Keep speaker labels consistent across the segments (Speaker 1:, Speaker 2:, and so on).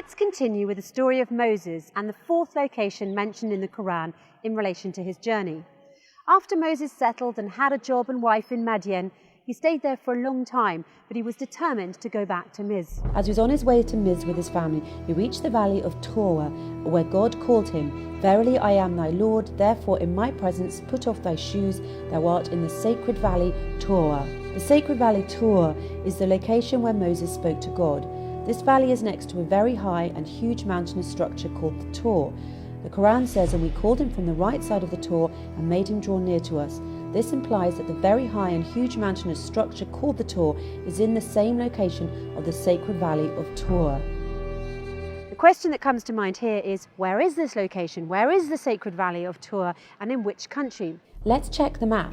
Speaker 1: Let's continue with the story of Moses and the fourth location mentioned in the Quran in relation to his journey. After Moses settled and had a job and wife in Madian, he stayed there for a long time, but he was determined to go back to Miz.
Speaker 2: As he was on his way to Miz with his family, he reached the valley of Torah, where God called him, "Verily I am thy Lord, therefore in my presence put off thy shoes, thou art in the sacred valley Torah." The sacred valley Torah is the location where Moses spoke to God. This valley is next to a very high and huge mountainous structure called the Tor. The Quran says, "And we called him from the right side of the Tor and made him draw near to us." This implies that the very high and huge mountainous structure called the Tor is in the same location of the sacred valley of Torah.
Speaker 1: The question that comes to mind here is, where is this location? Where is the sacred valley of Torah, and in which country?
Speaker 2: Let's check the map.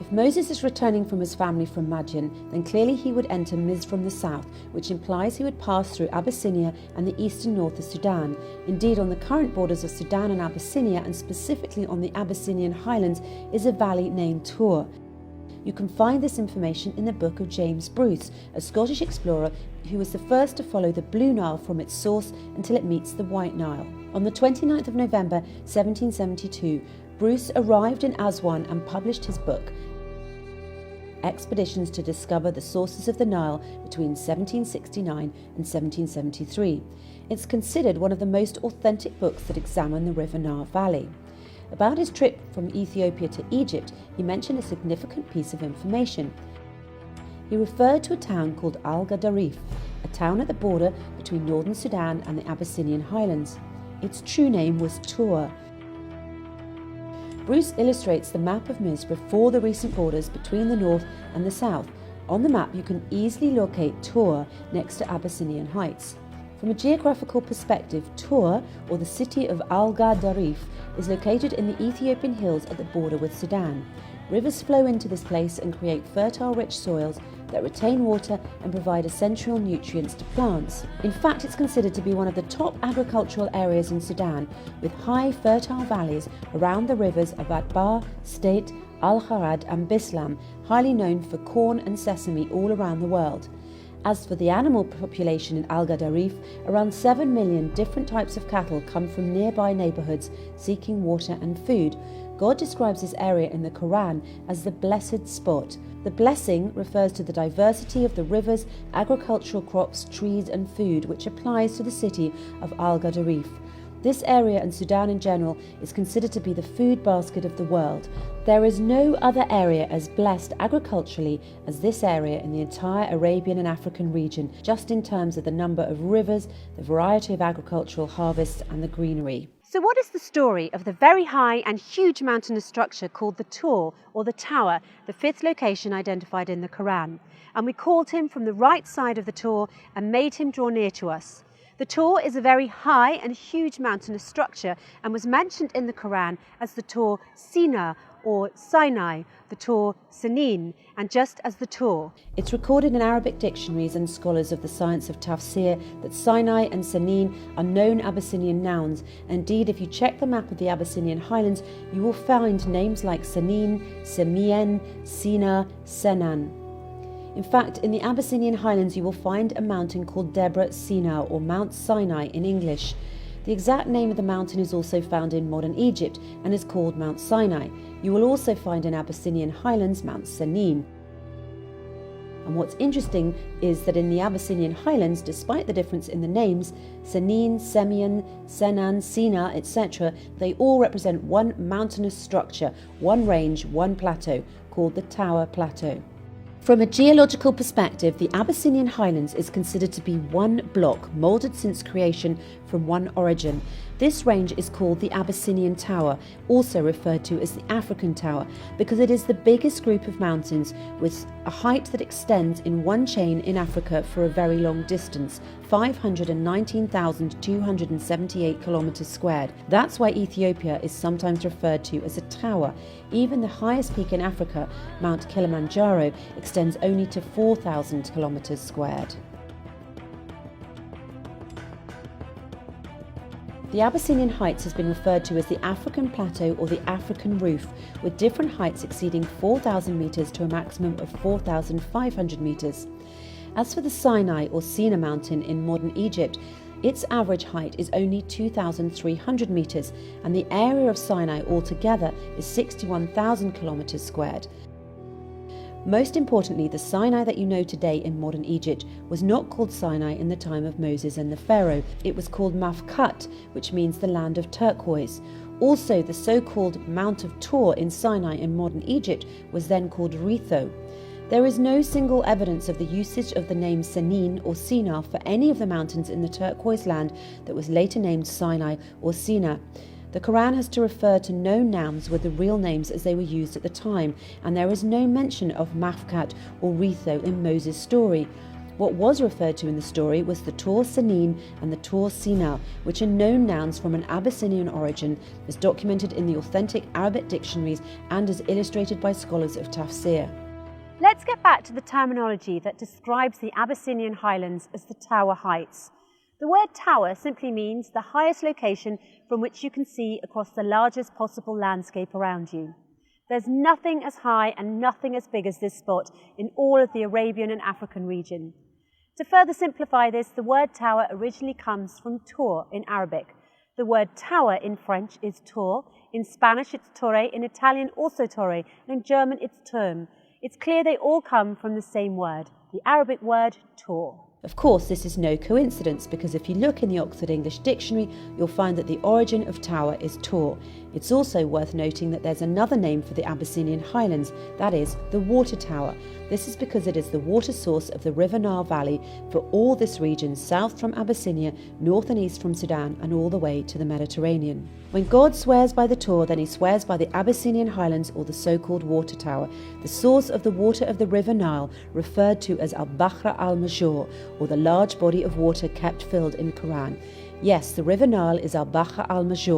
Speaker 2: If Moses is returning from his family from Madian, then clearly he would enter Miz from the south, which implies he would pass through Abyssinia and the eastern north of Sudan. Indeed, on the current borders of Sudan and Abyssinia, and specifically on the Abyssinian highlands, is a valley named Tor. You can find this information in the book of James Bruce, a Scottish explorer who was the first to follow the Blue Nile from its source until it meets the White Nile. On the 29th of November 1772, Bruce arrived in Aswan and published his book, Expeditions to Discover the Sources of the Nile between 1769 and 1773. It's considered one of the most authentic books that examine the River Nile Valley. About his trip from Ethiopia to Egypt, he mentioned a significant piece of information. He referred to a town called Al-Gadarif, a town at the border between northern Sudan and the Abyssinian highlands. Its true name was Tor. Bruce illustrates the map of Miz before the recent borders between the north and the south. On the map you can easily locate Tor next to Abyssinian Heights. From a geographical perspective, Tor, or the city of Al-Gadarif, is located in the Ethiopian hills at the border with Sudan. Rivers flow into this place and create fertile, rich soils that retain water and provide essential nutrients to plants. In fact, it's considered to be one of the top agricultural areas in Sudan, with high, fertile valleys around the rivers of Atbah, State, Al-Harad and Bislam, highly known for corn and sesame all around the world. As for the animal population in Al-Gadarif, around 7 million different types of cattle come from nearby neighbourhoods seeking water and food. God describes this area in the Quran as the blessed spot. The blessing refers to the diversity of the rivers, agricultural crops, trees and food, which applies to the city of Al-Gadarif. This area and Sudan in general is considered to be the food basket of the world. There is no other area as blessed agriculturally as this area in the entire Arabian and African region, just in terms of the number of rivers, the variety of agricultural harvests and the greenery.
Speaker 1: So what is the story of the very high and huge mountainous structure called the Tor, or the Tower, the fifth location identified in the Quran? "And we called him from the right side of the Tor and made him draw near to us." The Tor is a very high and huge mountainous structure and was mentioned in the Quran as the Tor Sina or Sinai, the Tor Sanin, and just as the Tor.
Speaker 2: It's recorded in Arabic dictionaries and scholars of the science of tafsir that Sinai and Sanin are known Abyssinian nouns. Indeed, if you check the map of the Abyssinian highlands, you will find names like Sanin, Semien, Sina, Senan. In fact, in the Abyssinian highlands you will find a mountain called Debre Sina, or Mount Sinai in English. The exact name of the mountain is also found in modern Egypt and is called Mount Sinai. You will also find in Abyssinian highlands Mount Sanin. And what's interesting is that in the Abyssinian highlands, despite the difference in the names, Sanin, Semien, Senan, Sina, etc., they all represent one mountainous structure, one range, one plateau, called the Tower Plateau. From a geological perspective, the Abyssinian highlands is considered to be one block, moulded since creation from one origin. This range is called the Abyssinian Tower, also referred to as the African Tower, because it is the biggest group of mountains with a height that extends in one chain in Africa for a very long distance, 519,278 kilometers squared. That's why Ethiopia is sometimes referred to as a tower. Even the highest peak in Africa, Mount Kilimanjaro, extends only to 4,000 kilometers squared. The Abyssinian Heights has been referred to as the African Plateau or the African Roof, with different heights exceeding 4,000 metres to a maximum of 4,500 metres. As for the Sinai or Sina mountain in modern Egypt, Its average height is only 2,300 metres, and the area of Sinai altogether is 61,000 kilometres squared. Most importantly, the Sinai that you know today in modern Egypt was not called Sinai in the time of Moses and the Pharaoh. It was called Mafkat, which means the land of turquoise. Also, the so-called Mount of Tor in Sinai in modern Egypt was then called Retho. There is no single evidence of the usage of the name Senin or Sinai for any of the mountains in the turquoise land that was later named Sinai or Sina. The Quran has to refer to known nouns with the real names as they were used at the time, and there is no mention of Mafkat or Retho in Moses' story. What was referred to in the story was the Tor Senin and the Tor Sina, which are known nouns from an Abyssinian origin, as documented in the authentic Arabic dictionaries and as illustrated by scholars of tafsir.
Speaker 1: Let's get back to the terminology that describes the Abyssinian highlands as the Tower Heights. The word tower simply means the highest location from which you can see across the largest possible landscape around you. There's nothing as high and nothing as big as this spot in all of the Arabian and African region. To further simplify this, the word tower originally comes from tour in Arabic. The word tower in French is tour, in Spanish it's torre, in Italian also torre, and in German it's turm. It's clear they all come from the same word, the Arabic word tour.
Speaker 2: Of course, this is no coincidence, because if you look in the Oxford English Dictionary, you'll find that the origin of tower is tor. It's also worth noting that there's another name for the Abyssinian highlands, that is, the water tower. This is because it is the water source of the River Nile Valley for all this region, south from Abyssinia, north and east from Sudan, and all the way to the Mediterranean. When God swears by the Tor, then he swears by the Abyssinian highlands, or the so-called water tower, the source of the water of the River Nile, referred to as al-Bahra al-Major, or the large body of water kept filled in Quran. Yes, the River Nile is al-Bahra al-Major,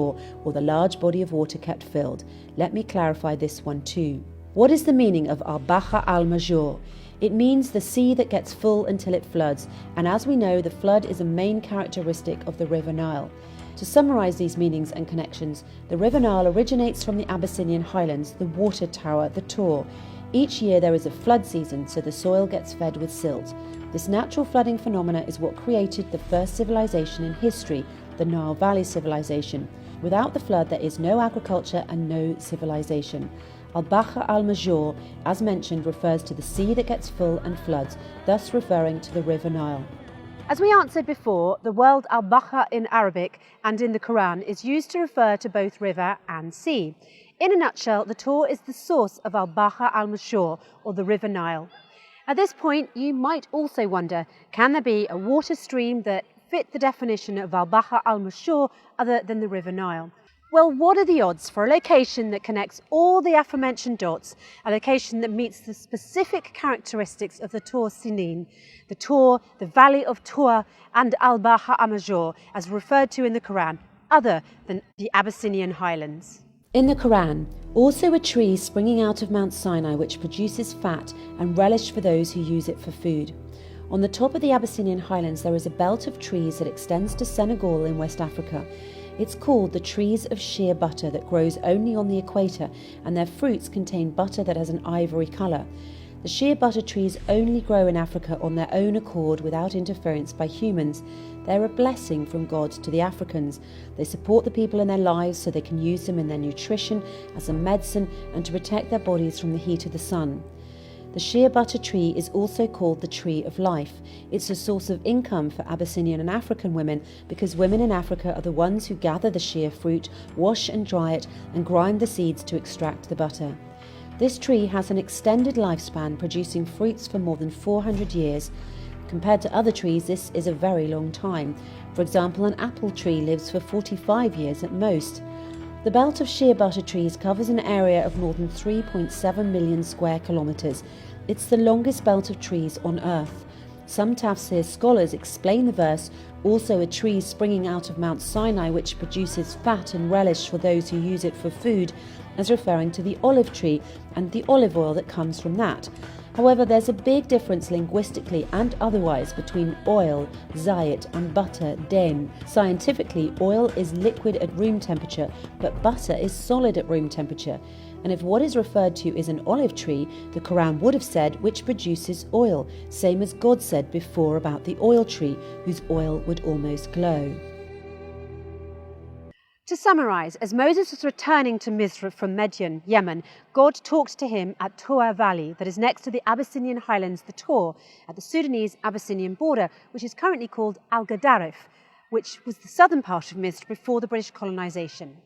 Speaker 2: or the large body of water kept filled. Let me clarify this one too. What is the meaning of al-Bahra al-Major? It means the sea that gets full until it floods, and as we know, the flood is a main characteristic of the River Nile. To summarise these meanings and connections, the River Nile originates from the Abyssinian highlands, the water tower, the Tor. Each year there is a flood season, so the soil gets fed with silt. This natural flooding phenomena is what created the first civilization in history, the Nile Valley civilization. Without the flood, there is no agriculture and no civilization. Al-Bahra al-Major, as mentioned, refers to the sea that gets full and floods, thus referring to the River Nile.
Speaker 1: As we answered before, the word al-Bahra in Arabic and in the Quran is used to refer to both river and sea. In a nutshell, the Tor is the source of al-Bahra al-Major, or the River Nile. At this point, you might also wonder, can there be a water stream that fit the definition of al-Bahra al-Major other than the River Nile? Well, what are the odds for a location that connects all the aforementioned dots, a location that meets the specific characteristics of the Tor Sinin, the Tor, the Valley of Tor, and al-Bahra al-Major, as referred to in the Quran, other than the Abyssinian highlands?
Speaker 2: In the Quran, also a tree springing out of Mount Sinai which produces fat and relish for those who use it for food. On the top of the Abyssinian highlands there is a belt of trees that extends to Senegal in West Africa. It's called the trees of shea butter that grows only on the equator, and their fruits contain butter that has an ivory colour. The shea butter trees only grow in Africa on their own accord without interference by humans. They're a blessing from God to the Africans. They support the people in their lives so they can use them in their nutrition, as a medicine, and to protect their bodies from the heat of the sun. The shea butter tree is also called the tree of life. It's a source of income for Abyssinian and African women because women in Africa are the ones who gather the shea fruit, wash and dry it, and grind the seeds to extract the butter. This tree has an extended lifespan, producing fruits for more than 400 years. Compared to other trees, this is a very long time. For example, an apple tree lives for 45 years at most. The belt of shea butter trees covers an area of more than 3.7 million square kilometres. It's the longest belt of trees on earth. Some tafsir scholars explain the verse, also a tree springing out of Mount Sinai which produces fat and relish for those who use it for food, as referring to the olive tree and the olive oil that comes from that. However, there's a big difference linguistically and otherwise between oil, zayit, and butter, den. Scientifically, oil is liquid at room temperature, but butter is solid at room temperature. And if what is referred to is an olive tree, the Quran would have said which produces oil, same as God said before about the oil tree, whose oil would almost glow.
Speaker 1: To summarise, as Moses was returning to Misr from Midian, Yemen, God talked to him at Tur Valley, that is next to the Abyssinian highlands, the Tur, at the Sudanese-Abyssinian border, which is currently called Al Gadarif, which was the southern part of Misr before the British colonisation.